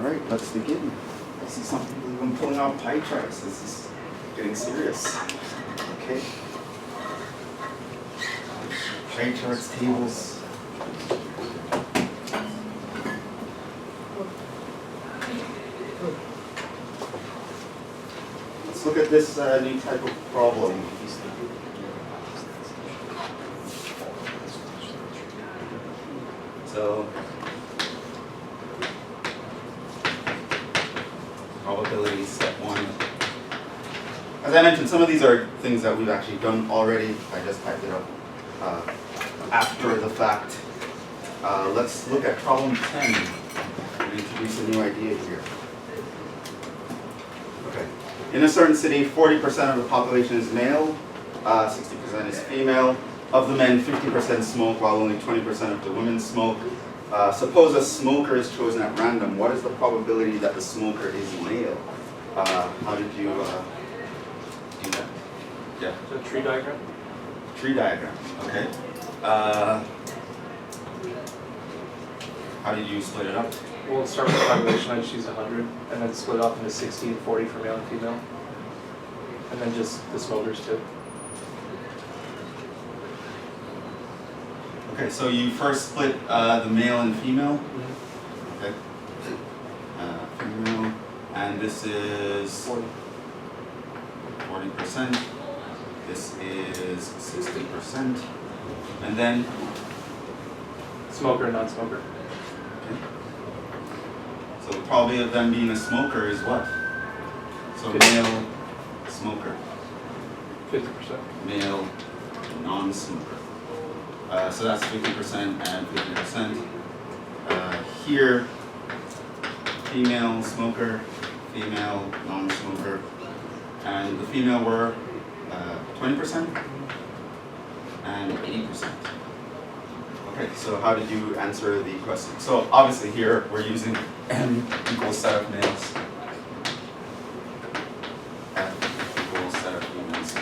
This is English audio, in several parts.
right, let's begin. I see some people even pulling out pie charts. This is getting serious. Okay. Pie charts, tables. Let's look at this new type of problem. So, probability step one. As I mentioned, some of these are things that we've actually done already. I just typed it up after the fact. Let's look at problem 10 and introduce a new idea here. Okay. In a certain city, 40% of the population is male, 60% is female. Of the men, 50% smoke, while only 20% of the women smoke. Suppose a smoker is chosen at random. What is the probability that the smoker is male? How did you do that? Yeah. So tree diagram? Tree diagram, okay. How did you split it up? We'll start with the population. I just use 100, and then split off into 60 and 40 for male and female. And then just the smokers too. Okay, so you first split the male and female. Okay. Female, and this is 40%. This is 60%. And then Smoker and non-smoker. okay. So the probability of them being a smoker is what? So male smoker, 50%. male non-smoker. So that's 50% and 50%. Here, female smoker, female non-smoker, and the female were 20% and 80%. Okay, so how did you answer the question? So obviously here we're using M equals set of males, F equals set of females.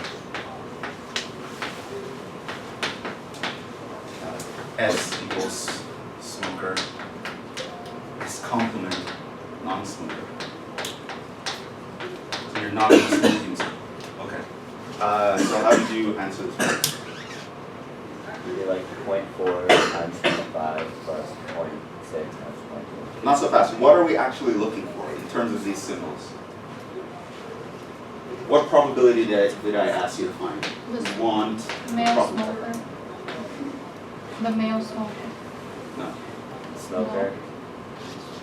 S equals smoker, S complement non-smoker. So you're not in the smoking zone. Okay. So how did you answer this one? Maybe like 0.4 times 0.5 plus 0.6 times 0.2. Not so fast. What are we actually looking for in terms of these symbols? What probability did I ask you to find? The Want male probability. smoker. The male smoker. No. Smoker.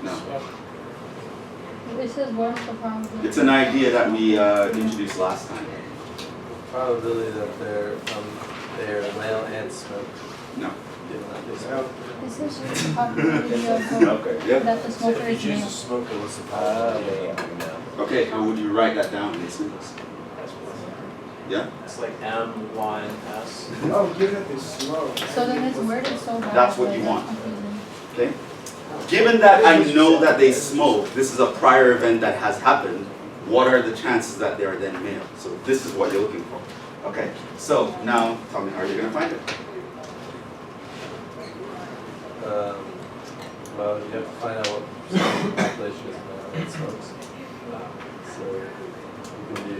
No. This is what's the probability? It's an idea that we introduced last time. Probability that they're male and smoke. No. Given that they smoke. This is just the probability of Smoker. Yep. that the smoker If is you choose a male. smoker, what's the probability? Yeah. Okay, how would you write that down in these symbols? Yeah? It's like M, Y, and S. Oh, give it this slow. So then it's worded so bad. That's what that you it's want. confusing. Okay? Given that I know that they smoke, this is a prior event that has happened, what are the chances that they are then male? So this is what you're looking for. Okay, so now tell me how you're going to find it. Well, you have to find out what percentage of the population is male and smokes. So you can do.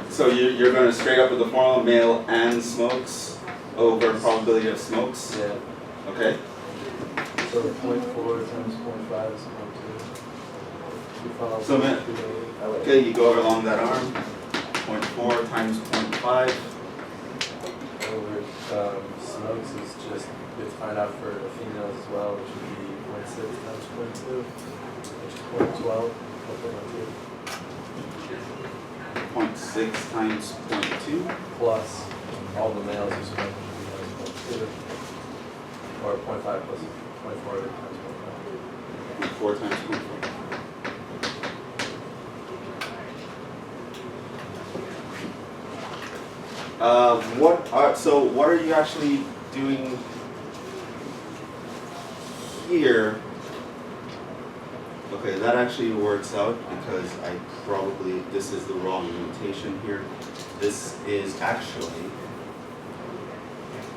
So you're going to straight up with the formula male and smokes over probability of smokes. Yeah. Okay. So 0.4 times 0.5 is 0.2. You follow So, man, okay, you go along that arm. 0.4 times 0.5. over smokes is just you have to find out for the females as well, which would be 0.6 times 0.2, which is 0.12. 0.6 times 0.2. Plus all the males who smoke, females 0.2, or 0.5 plus 0.4 times 0.5. 0.4 times 0.4. What are you actually doing here? Okay, that actually works out because this is the wrong notation here. This is actually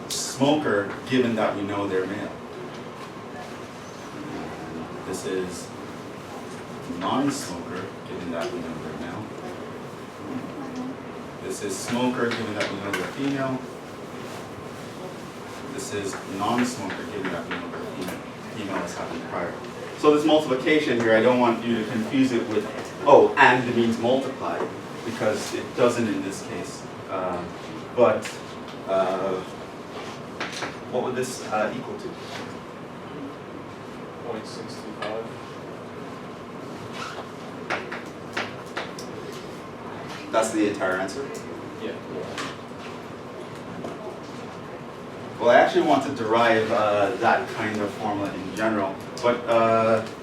smoker, given that we know they're male. And this is non-smoker, given that we know they're male. This is smoker, given that we know they're female. This is non-smoker, given that we know they're female has happened prior. So this multiplication here, I don't want you to confuse it with, oh, and means multiply, because it doesn't in this case. What would this equal to? 0.625. That's the entire answer? Yeah. Well, I actually want to derive that kind of formula in general, but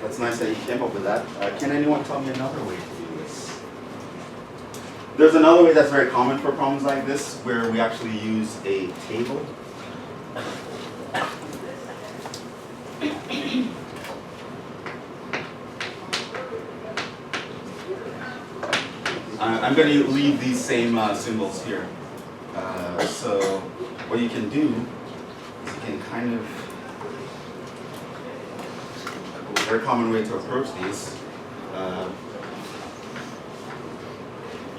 that's nice that you came up with that. Can anyone tell me another way to do this? There's another way that's very common for problems like this, where we actually use a table. I'm going to leave these same symbols here. So what you can do is you can kind of, a very common way to approach these,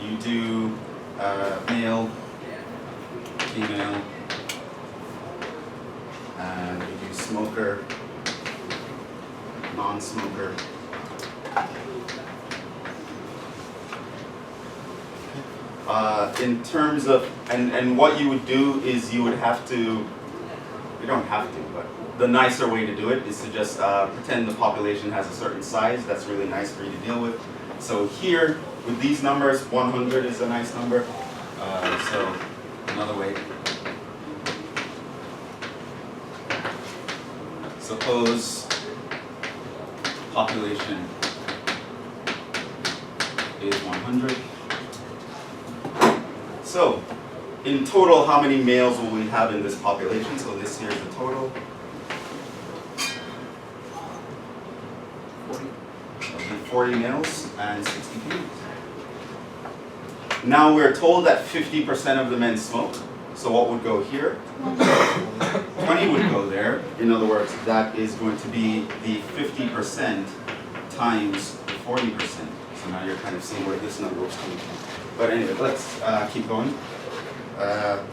you do male, female, and you do smoker, non-smoker. In terms of, and what you would do is you would have to, you don't have to, but the nicer way to do it is to just pretend the population has a certain size. That's really nice for you to deal with. So here, with these numbers, 100 is a nice number. So another way. Suppose population is 100. So, in total, how many males will we have in this population? So this here is the total. 40 males and 60 females. Now we're told that 50% of the men smoke. So what would go here? 20 would go there. In other words, that is going to be the 50% times 40%. So now you're kind of seeing where this number was coming from. But anyway, let's keep going.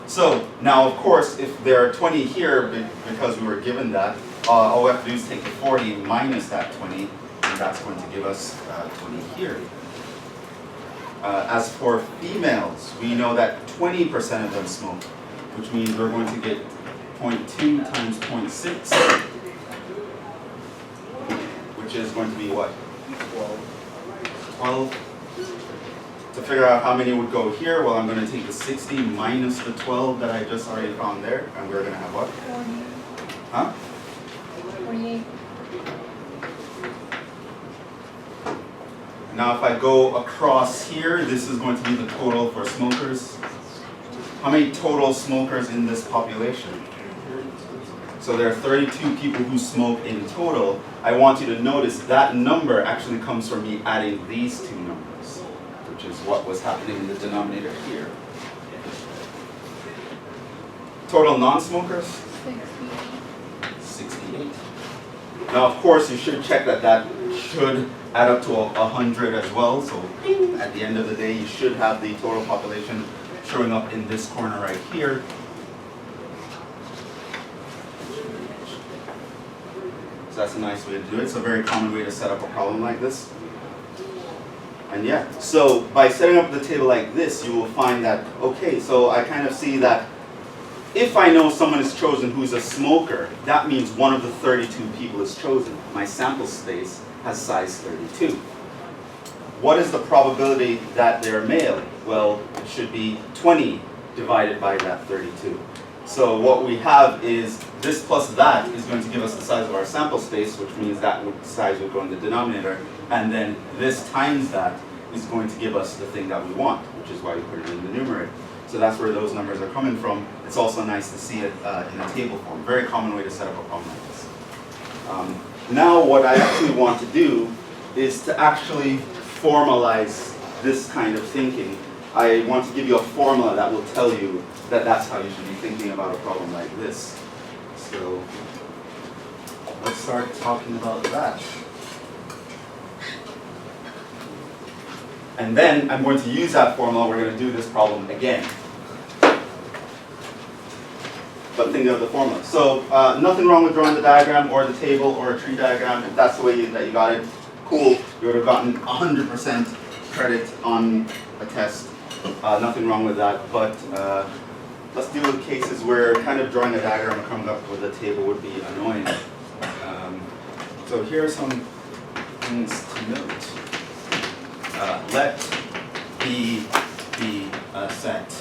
So now, of course, if there are 20 here, because we were given that, all we have to do is take the 40 minus that 20, and that's going to give us 20 here. As for females, we know that 20% of them smoke, which means we're going to get 0.2 times 0.6, which is going to be what? 12. To figure out how many would go here, well, I'm going to take the 60 minus the 12 that I just already found there, and we're going to have what? 40. Huh? 48. Now if I go across here, this is going to be the total for smokers. How many total smokers in this population? So there are 32 people who smoke in total. I want you to notice that number actually comes from me adding these two numbers, which is what was happening in the denominator here. Total non-smokers? 68. Now, of course, you should check that that should add up to 100 as well. So at the end of the day, you should have the total population showing up in this corner right here. So that's a nice way to do it. It's a very common way to set up a problem like this. And yeah, so by setting up the table like this, you will find that, okay, so I kind of see that if I know someone is chosen who's a smoker, that means one of the 32 people is chosen. My sample space has size 32. What is the probability that they're male? Well, it should be 20 divided by that 32. So what we have is this plus that is going to give us the size of our sample space, which means that size would go in the denominator, and then this times that is going to give us the thing that we want, which is why we put it in the numerator. So that's where those numbers are coming from. It's also nice to see it in a table form. Very common way to set up a problem like this. Now what I actually want to do is to actually formalize this kind of thinking. I want to give you a formula that will tell you that that's how you should be thinking about a problem like this. So let's start talking about that. And then I'm going to use that formula, we're going to do this problem again. But think of the formula. So nothing wrong with drawing the diagram or the table or a tree diagram. If that's the way that you got it, cool. You would have gotten 100% credit on a test. Nothing wrong with that. But let's deal with cases where kind of drawing a diagram and coming up with a table would be annoying. So here are some things to note. Let B be a set.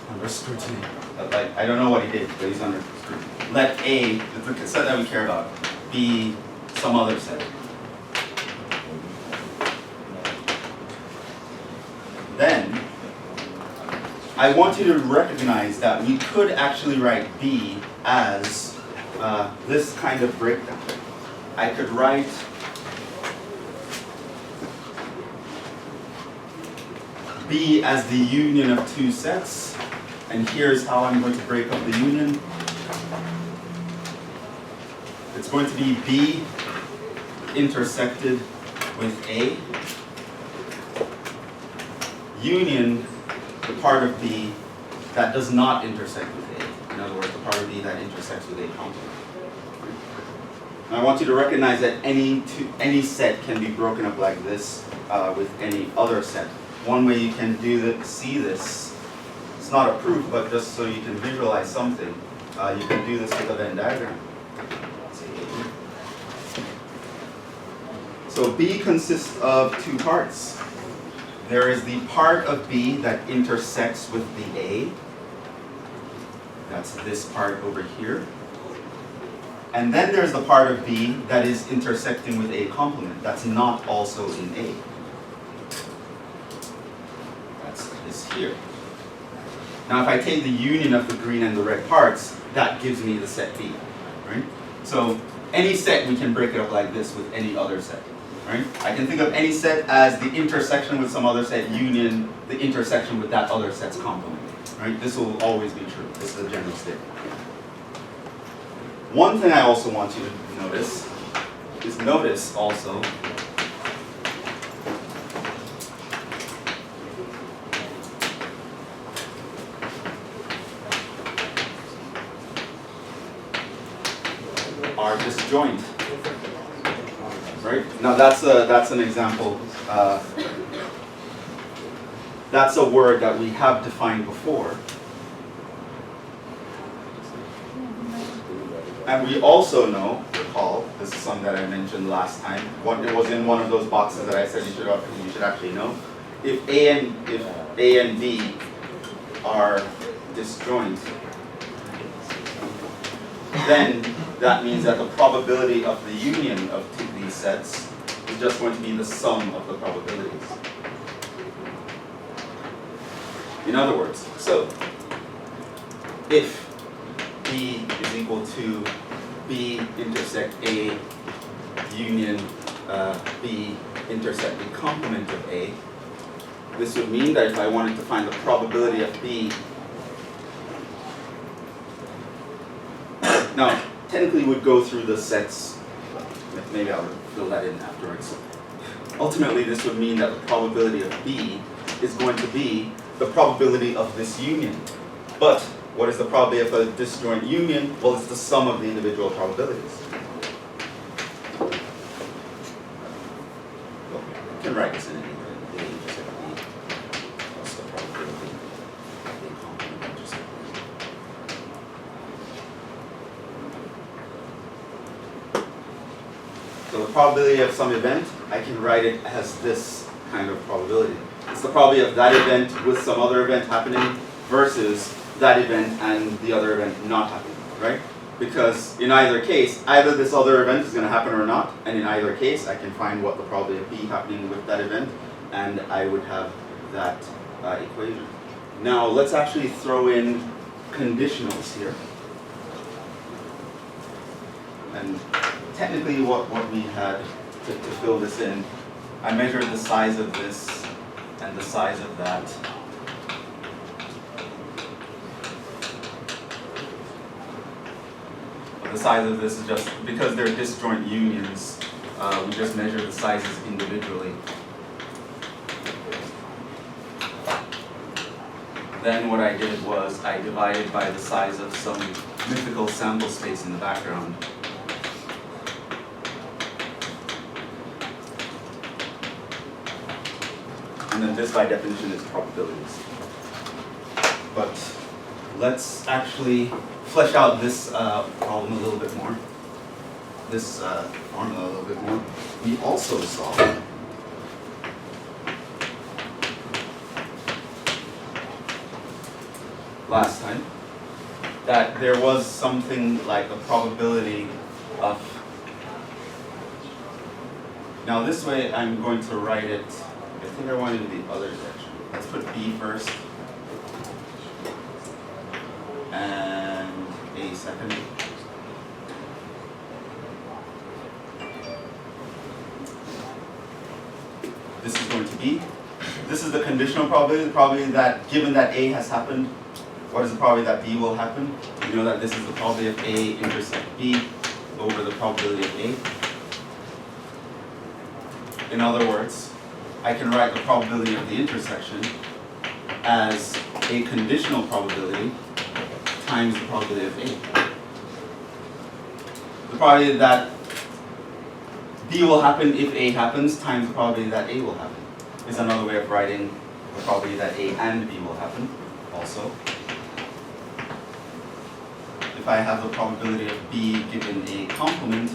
Under scrutiny. Like, I don't know what he did, but he's under scrutiny. Let A, the set that we care about, be some other set. Then, I want you to recognize that we could actually write B as this kind of breakdown. I could write B as the union of two sets, and here's how I'm going to break up the union. It's going to be B intersected with A, union the part of B that does not intersect with A. In other words, the part of B that intersects with A complement. And I want you to recognize that any set can be broken up like this with any other set. One way you can see this, it's not a proof, but just so you can visualize something, you can do this with a Venn diagram. So B consists of two parts. There is the part of B that intersects with the A. That's this part over here. And then there's the part of B that is intersecting with A complement. That's not also in A. That's this here. Now if I take the union of the green and the red parts, that gives me the set B, right? So any set we can break it up like this with any other set, right? I can think of any set as the intersection with some other set union the intersection with that other set's complement, right? This will always be true. This is a general statement. One thing I also want you to notice is notice also our disjoint. Right? Now that's an example. That's a word that we have defined before. And we also know, recall, this is something that I mentioned last time. It was in one of those boxes that I said you should actually know. If A and B are disjoint, then that means that the probability of the union of these sets is just going to be the sum of the probabilities. In other words, so if B is equal to B intersect A union B intersect the complement of A, this would mean that if I wanted to find the probability of B, now technically would go through the sets, maybe I'll fill that in afterwards. Ultimately this would mean that the probability of B is going to be the probability of this union. But what is the probability of a disjoint union? Well, it's the sum of the individual probabilities. You can write this in any way. A intersect B plus the probability of A complement intersect B. So the probability of some event, I can write it as this kind of probability. It's the probability of that event with some other event happening versus that event and the other event not happening, right? Because in either case, either this other event is going to happen or not, and in either case, I can find what the probability of B happening with that event, and I would have that equation. Now, let's actually throw in conditionals here. And technically what we had to fill this in, I measured the size of this and the size of that. the size of this is just, because they're disjoint unions, we just measure the sizes individually. Then what I did was I divided by the size of some mythical sample space in the background. And then this by definition is probabilities. But let's actually flesh out this problem a little bit more. This formula a little bit more. We also saw last time that there was something like a probability of, now this way I'm going to write it, I think I want it in the other direction. Let's put B first and A second. This is going to be, this is the conditional probability, the probability that given that A has happened, what is the probability that B will happen? We know that this is the probability of A intersect B over the probability of A. In other words, I can write the probability of the intersection as a conditional probability times the probability of A. The probability that B will happen if A happens times the probability that A will happen is another way of writing the probability that A and B will happen also. If I have the probability of B given A complement,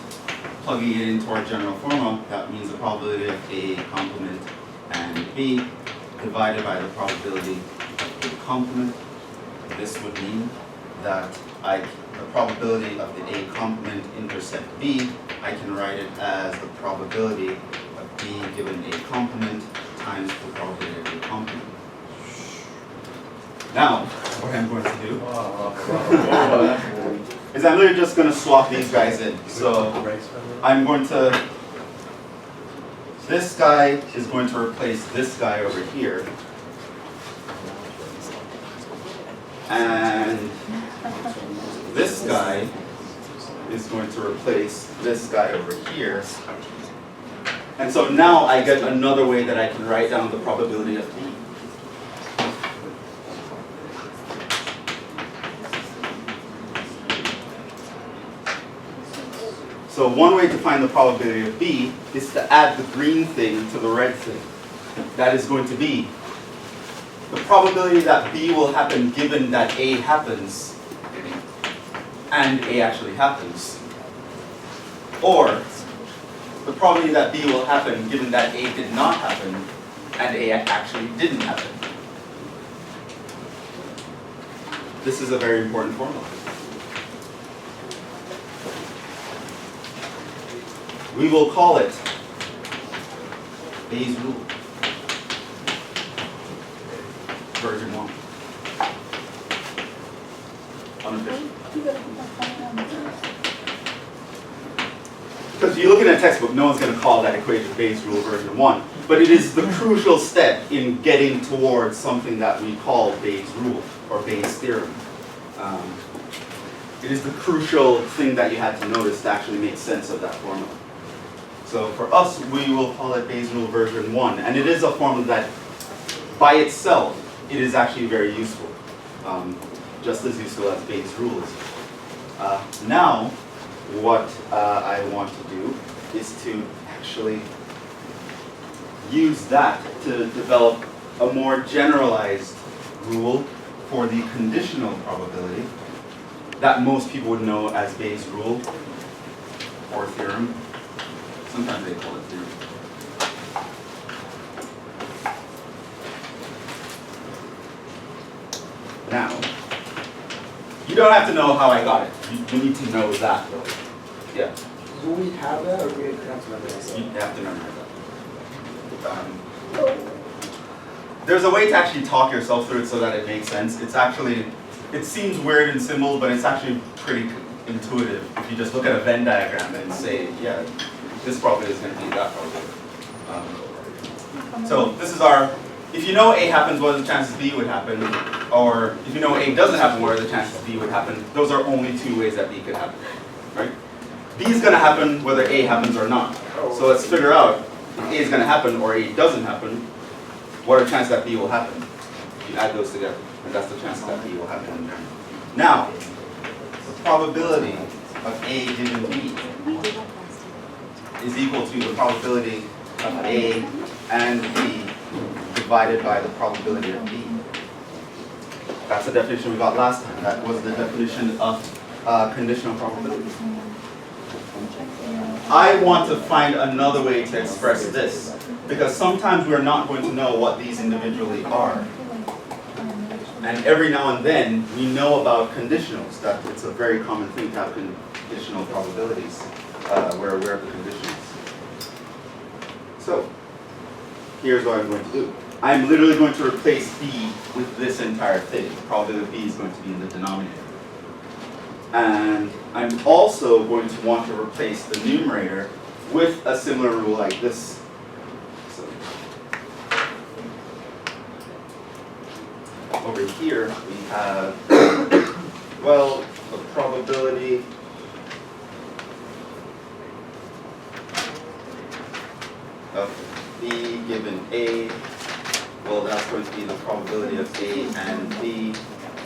plugging it into our general formula, that means the probability of A complement and B divided by the probability of A complement. This would mean that the probability of the A complement intersect B, I can write it as the probability of B given A complement times the probability of A complement. Now, what I'm going to do is I'm literally just going to swap these guys in. So I'm going to, this guy is going to replace this guy over here. And this guy is going to replace this guy over here. And so now I get another way that I can write down the probability of B. So one way to find the probability of B is to add the green thing to the red thing. That is going to be the probability that B will happen given that A happens and A actually happens. Or the probability that B will happen given that A did not happen and A actually didn't happen. This is a very important formula. We will call it Bayes' rule, version 1. Unofficial. Because if you look in a textbook, no one's going to call that equation Bayes' rule version 1. But it is the crucial step in getting towards something that we call Bayes' rule or Bayes' theorem. It is the crucial thing that you had to notice to actually make sense of that formula. So for us, we will call it Bayes' rule version 1. And it is a formula that, by itself, it is actually very useful. Just as useful as Bayes' rule is. Now, what I want to do is to actually use that to develop a more generalized rule for the conditional probability that most people would know as Bayes' rule or theorem. Sometimes they call it theorem. Now, you don't have to know how I got it. You need to know that though. Yeah. Do we have that, or do we have to remember that? You have to memorize that. There's a way to actually talk yourself through it so that it makes sense. It's actually, it seems weird in symbols, but it's actually pretty intuitive. If you just look at a Venn diagram and say, yeah, this probably is going to be that probability. So this is our, if you know A happens, what are the chances B would happen? Or if you know A doesn't happen, what are the chances B would happen? Those are only two ways that B could happen. right? B is going to happen whether A happens or not. So let's figure out if A is going to happen or A doesn't happen. What are the chances that B will happen? You add those together, and that's the chance that B will happen in there. Now, the probability of A given B is equal to the probability of A and B divided by the probability of B. That's the definition we got last time. That was the definition of conditional probability. I want to find another way to express this, because sometimes we're not going to know what these individually are. And every now and then, we know about conditionals, that it's a very common thing to have conditional probabilities. We're aware of the conditionals. So, here's what I'm going to do. I'm literally going to replace B with this entire thing. The probability of B is going to be in the denominator. And I'm also going to want to replace the numerator with a similar rule like this. So, over here we have, well, the probability of B given A. Well, that's going to be the probability of A and B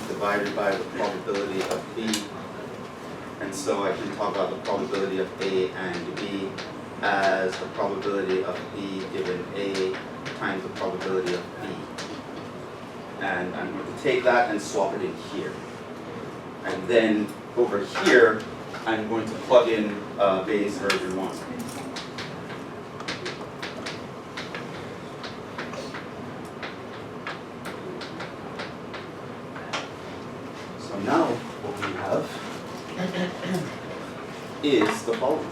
divided by the probability of B. And so I can talk about the probability of A and B as the probability of B given A times the probability of B. And I'm going to take that and swap it in here. And then over here, I'm going to plug in Bayes' version 1. So now what we have is the following.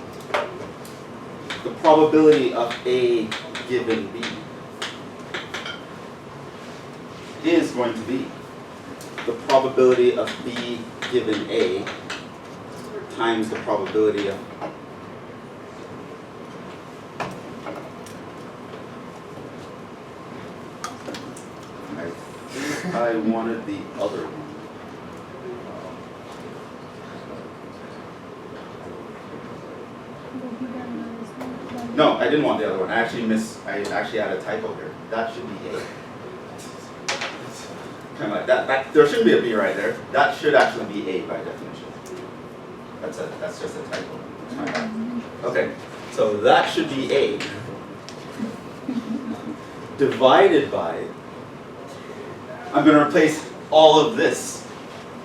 The probability of A given B is going to be the probability of B given A times the probability of I think I wanted the other one. No, I didn't want the other one. I actually had a typo here. That should be A. Kind of like that. There shouldn't be a B right there. That should actually be A by definition. That's just a typo. It's my bad. Okay, so that should be A divided by. I'm going to replace all of this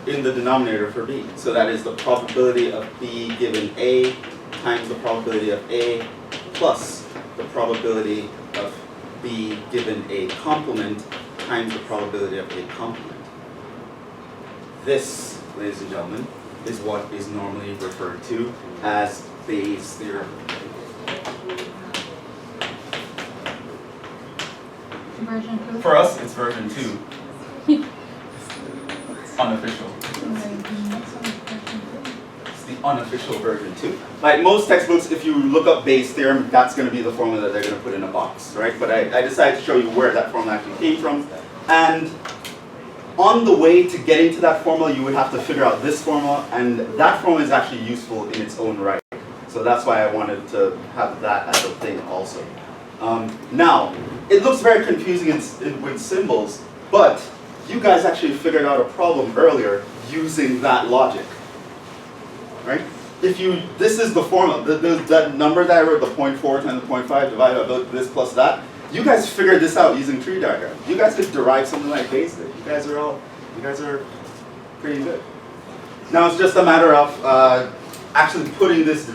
in the denominator for B. So that is the probability of B given A times the probability of A plus the probability of B given A complement times the probability of A complement. This, ladies and gentlemen, is what is normally referred to as Bayes' theorem. Version 2. For us, it's version 2. Unofficial. It's the unofficial version 2. Like most textbooks, if you look up Bayes' theorem, that's going to be the formula that they're going to put in a box, right? But I decided to show you where that formula actually came from. And on the way to getting to that formula, you would have to figure out this formula, and that formula is actually useful in its own right. So that's why I wanted to have that as a thing also. Now, it looks very confusing with symbols, but you guys actually figured out a problem earlier using that logic, right? This is the formula, that number that I wrote, the 0.4 times the 0.5 divided by this plus that, you guys figured this out using tree diagram. You guys could derive something like Bayes did. You guys are pretty good. Now it's just a matter of actually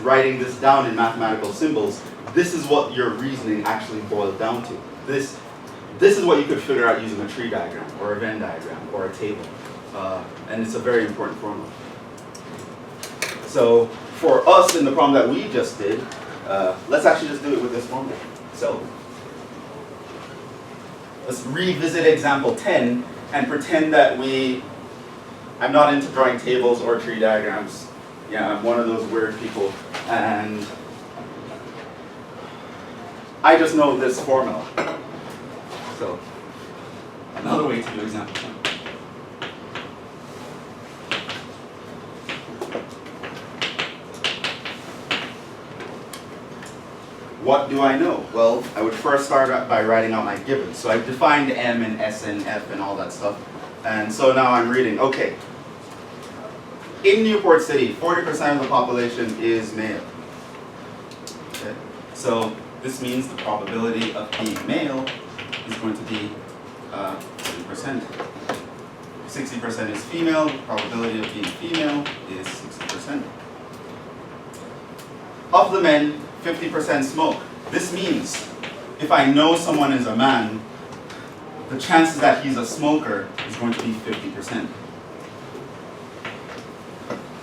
writing this down in mathematical symbols. This is what your reasoning actually boils down to. This is what you could figure out using a tree diagram, or a Venn diagram, or a table. And it's a very important formula. So for us in the problem that we just did, let's actually just do it with this formula. So let's revisit example 10 and pretend that I'm not into drawing tables or tree diagrams. Yeah, I'm one of those weird people. And I just know this formula. So another way to do example 10. what do I know? Well, I would first start out by writing out my givens. So I've defined M and S and F and all that stuff. And so now I'm reading, okay, in Newport City, 40% of the population is male. Okay. So this means the probability of being male is going to be 60%. 60% is female, the probability of being female is 60%. Of the men, 50% smoke. This means if I know someone is a man, the chances that he's a smoker is going to be 50%.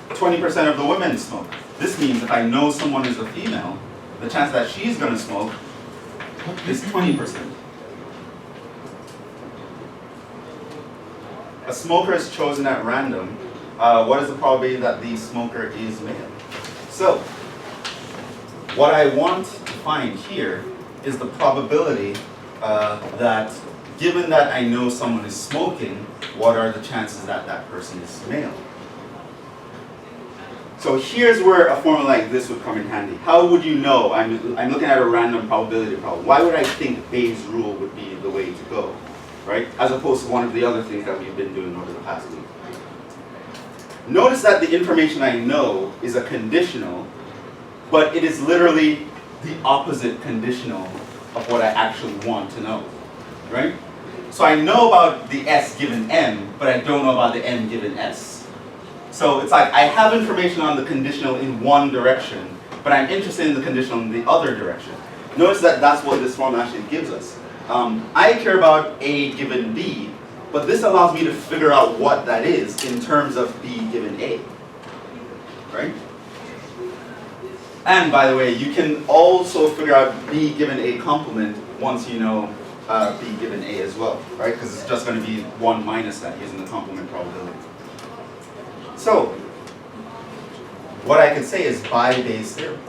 20% of the women smoke. This means if I know someone is a female, the chance that she's going to smoke is 20%. A smoker is chosen at random. What is the probability that the smoker is male? So, what I want to find here is the probability that, given that I know someone is smoking, what are the chances that that person is male? So here's where a formula like this would come in handy. How would you know? I'm looking at a random probability problem. Why would I think Bayes' rule would be the way to go, right? As opposed to one of the other things that we've been doing over the past week. Notice that the information I know is a conditional, but it is literally the opposite conditional of what I actually want to know, right? So I know about the S given M, but I don't know about the M given S. So it's like I have information on the conditional in one direction, but I'm interested in the conditional in the other direction. Notice that that's what this formula actually gives us. I care about A given B, but this allows me to figure out what that is in terms of B given A, right? And by the way, you can also figure out B given A complement once you know B given A as well, right? Because it's just going to be 1 minus that using the complement probability. So, what I could say is by Bayes' theorem.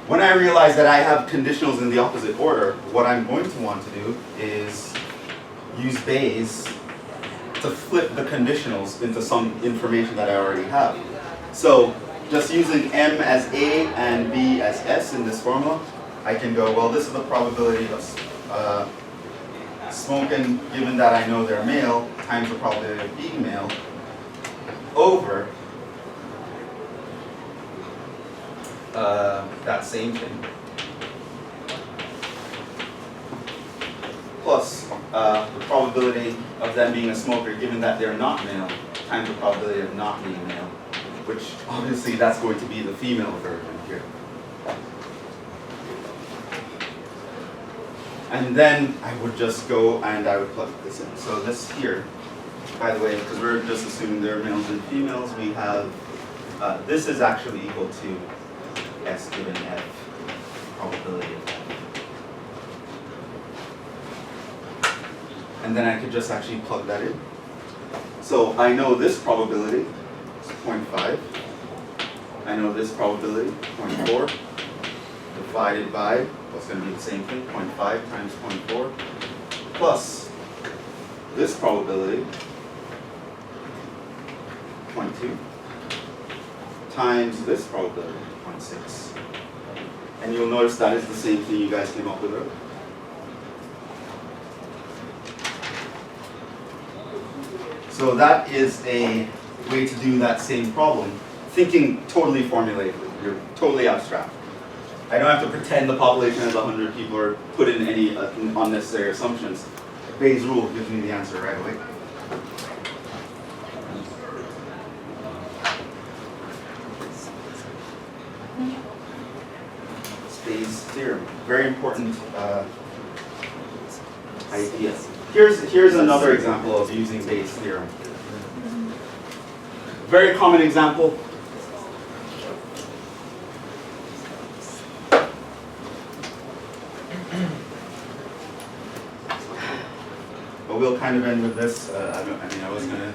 When I realize that I have conditionals in the opposite order, what I'm going to want to do is use Bayes to flip the conditionals into some information that I already have. So, just using M as A and B as S in this formula, I can go, well, this is the probability of smoking, given that I know they're male, times the probability of being male, over that same thing, plus the probability of them being a smoker, given that they're not male, times the probability of not being male, which obviously that's going to be the female version here. And then I would just go and I would plug this in. So this here, by the way, because we're just assuming they're males and females, we have, this is actually equal to S given F, probability of F. And then I could just actually plug that in. So I know this probability is 0.5. I know this probability, 0.4, divided by, what's going to be the same thing, 0.5 times 0.4, plus this probability, 0.2, times this probability, 0.6. And you'll notice that is the same thing you guys came up with earlier. So that is a way to do that same problem, thinking totally formulaically. You're totally abstract. I don't have to pretend the population has 100 people or put in any unnecessary assumptions. Bayes' rule gives me the answer right away. It's Bayes' theorem. Very important idea. Here's another example of using Bayes' theorem. Very common example. But we'll kind of end with this. I was going to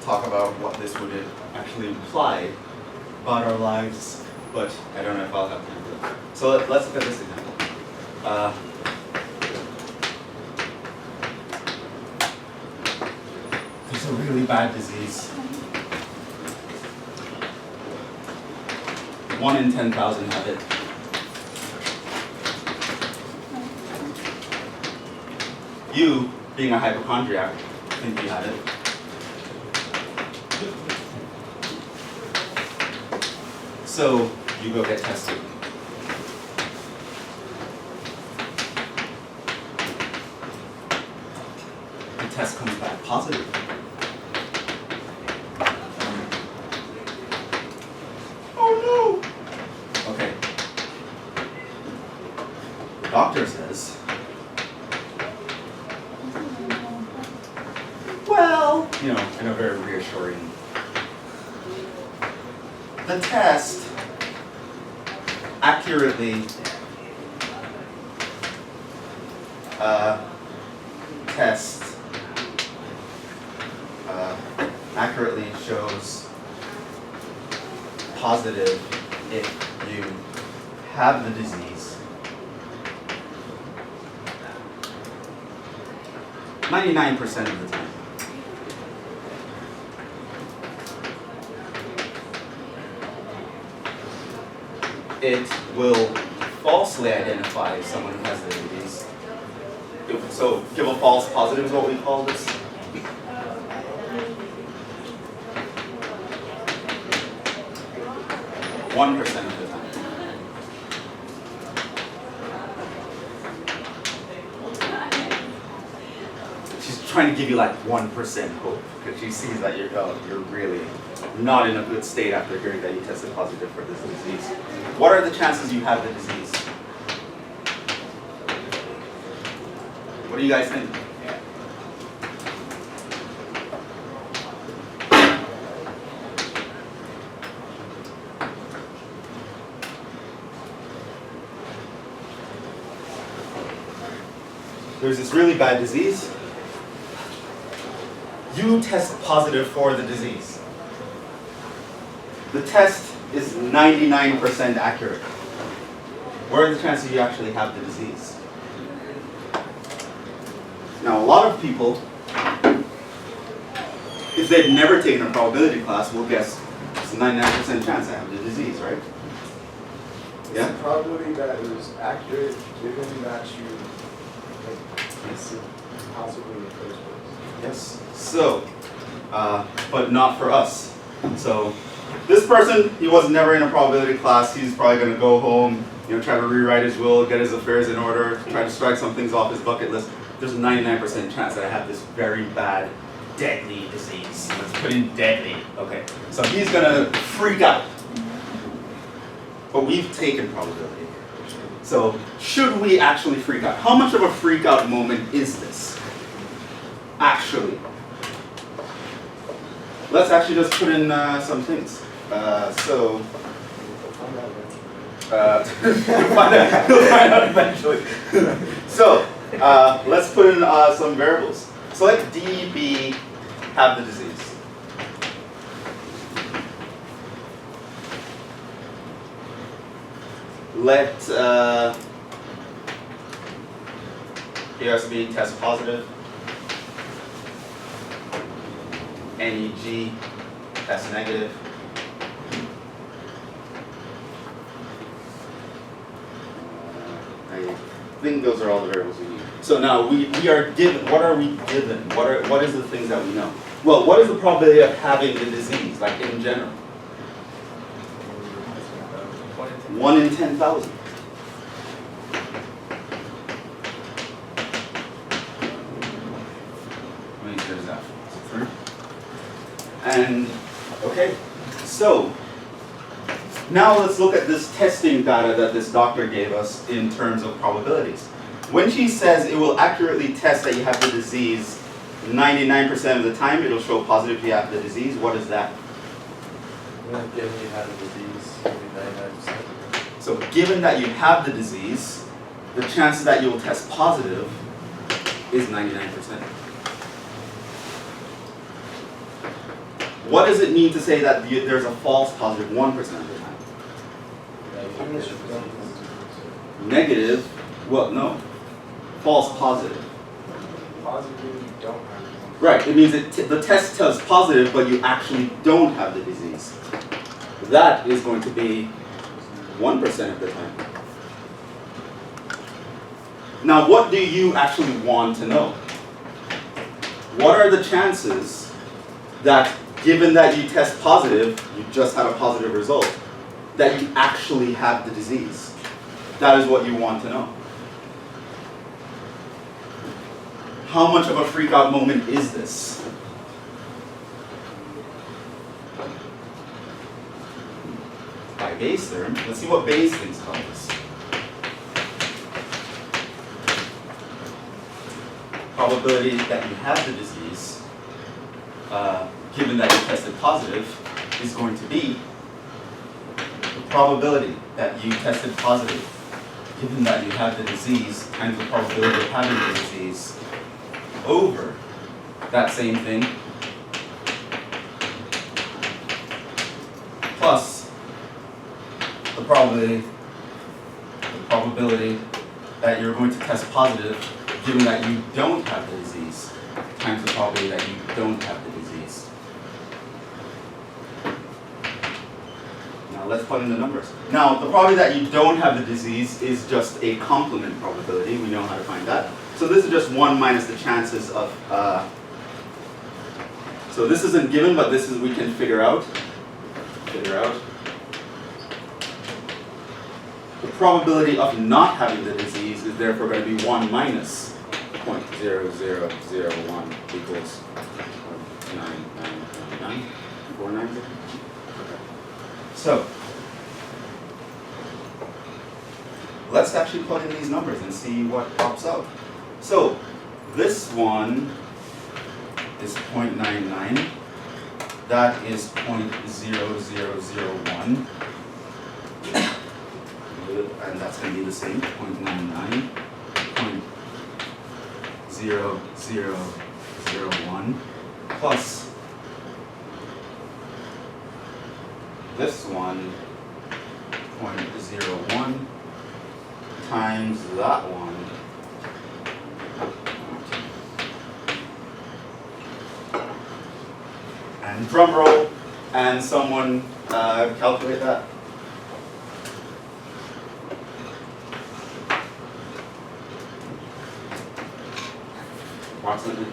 talk about what this would actually imply about our lives, but I don't know if I'll have time for that. So let's look at this example. There's a really bad disease. 1 in 10,000 have it. You, being a hypochondriac, think you have it. So you go get tested. The test comes back positive. Oh no! Okay. The doctor says, well, you know, in a very reassuring. The test accurately accurately shows positive if you have the disease. 99% of the time. It will falsely identify someone who has the disease. So give a false positive is what we call this. One percent of the time. She's trying to give you like 1% hope because she sees that you're really not in a good state after hearing that you tested positive for this disease. What are the chances you have the disease? What do you guys think? There's this really bad disease. You test positive for the disease. The test is 99% accurate. What are the chances you actually have the disease? Now, a lot of people, if they've never taken a probability class, will guess it's a 99% chance I have the disease, right? It's a probability that is accurate given that you miss it possibly in the first place. Yes. So, but not for us. So, this person, he was never in a probability class. He's probably going to go home, try to rewrite his will, get his affairs in order, try to strike some things off his bucket list. There's a 99% chance that I have this very bad, deadly disease. Let's put in deadly. Okay. So he's going to freak out. But we've taken probability. So should we actually freak out? How much of a freak out moment is this? Actually. Let's actually just put in some things. You'll find out eventually. So let's put in some variables. So let D, B have the disease. Let PSB test positive. NEG test negative. I think those are all the variables we need. So now we are given, what are we given? What is the things that we know? Well, what is the probability of having the disease, like in general? 1 in 10,000. How many is that? 3? And, okay, so now let's look at this testing data that this doctor gave us in terms of probabilities. When she says it will accurately test that you have the disease 99% of the time, it'll show positive you have the disease. What is that? Given you have the disease, maybe 99%. So given that you have the disease, the chances that you'll test positive is 99%. What does it mean to say that there's a false positive 1% of the time? Negative, well, no. False positive. Positive, you don't have it. Right, it means the test tells positive, but you actually don't have the disease. That is going to be 1% of the time. Now, what do you actually want to know? What are the chances that, given that you test positive, you just had a positive result, that you actually have the disease? That is what you want to know. How much of a freak out moment is this? By Bayes' theorem, let's see what Bayes thinks about this. Probability that you have the disease, given that you tested positive, is going to be the probability that you tested positive, given that you have the disease, times the probability of having the disease, over that same thing, plus the probability that you're going to test positive, given that you don't have the disease, times the probability that you don't have the disease. Now let's plug in the numbers. Now the probability that you don't have the disease is just a complement probability. We know how to find that. So this is just 1 minus the chances of, so this isn't given, but this is, we can figure out. The probability of not having the disease is therefore going to be 1 minus 0.0001 equals 99949. So let's actually plug in these numbers and see what pops out. So this one is 0.99. That is 0.0001. And that's going to be the same, 0.99, 0.0001, plus this one, 0.01, times that one, and drum roll, and someone calculate that. Approximately.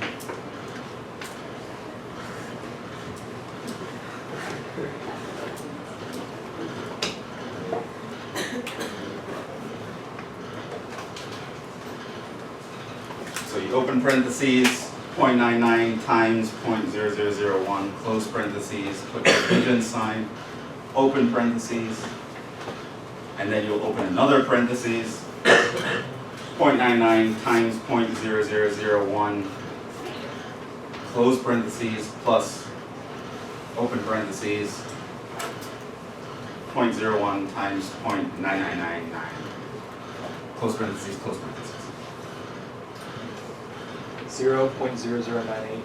So you open parentheses, 0.99 times 0.0001, close parentheses, put the division sign, open parentheses, and then you'll open another parentheses, 0.99 times 0.0001, close parentheses, plus open parentheses, 0.01 times 0.9999, close parentheses, close parentheses. 0.0098.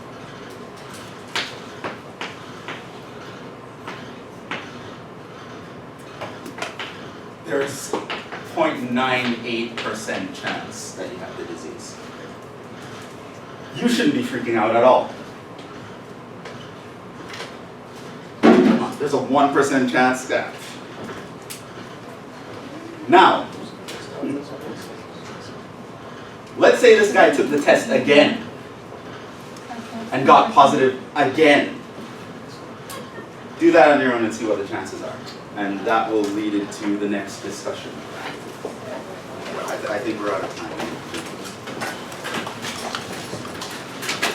There's 0.98% chance that you have the disease. You shouldn't be freaking out at all. Come on, there's a 1% chance that. Now, let's say this guy took the test again and got positive again. Do that on your own and see what the chances are. And that will lead into the next discussion. I think we're out of time.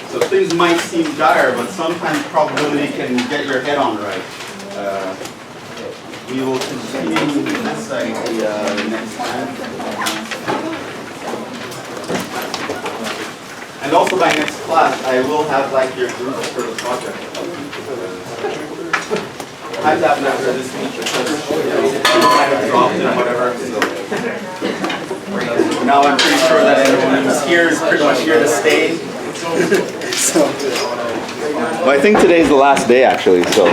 So things might seem dire, but sometimes probability can get your head on right. We will continue this idea next time. And also by next class, I will have like your group for the project. I have to happen after this week because it might have dropped and whatever. So. Now I'm pretty sure that everyone who's here is pretty much here to stay. So. Well, I think today's the last day actually. So.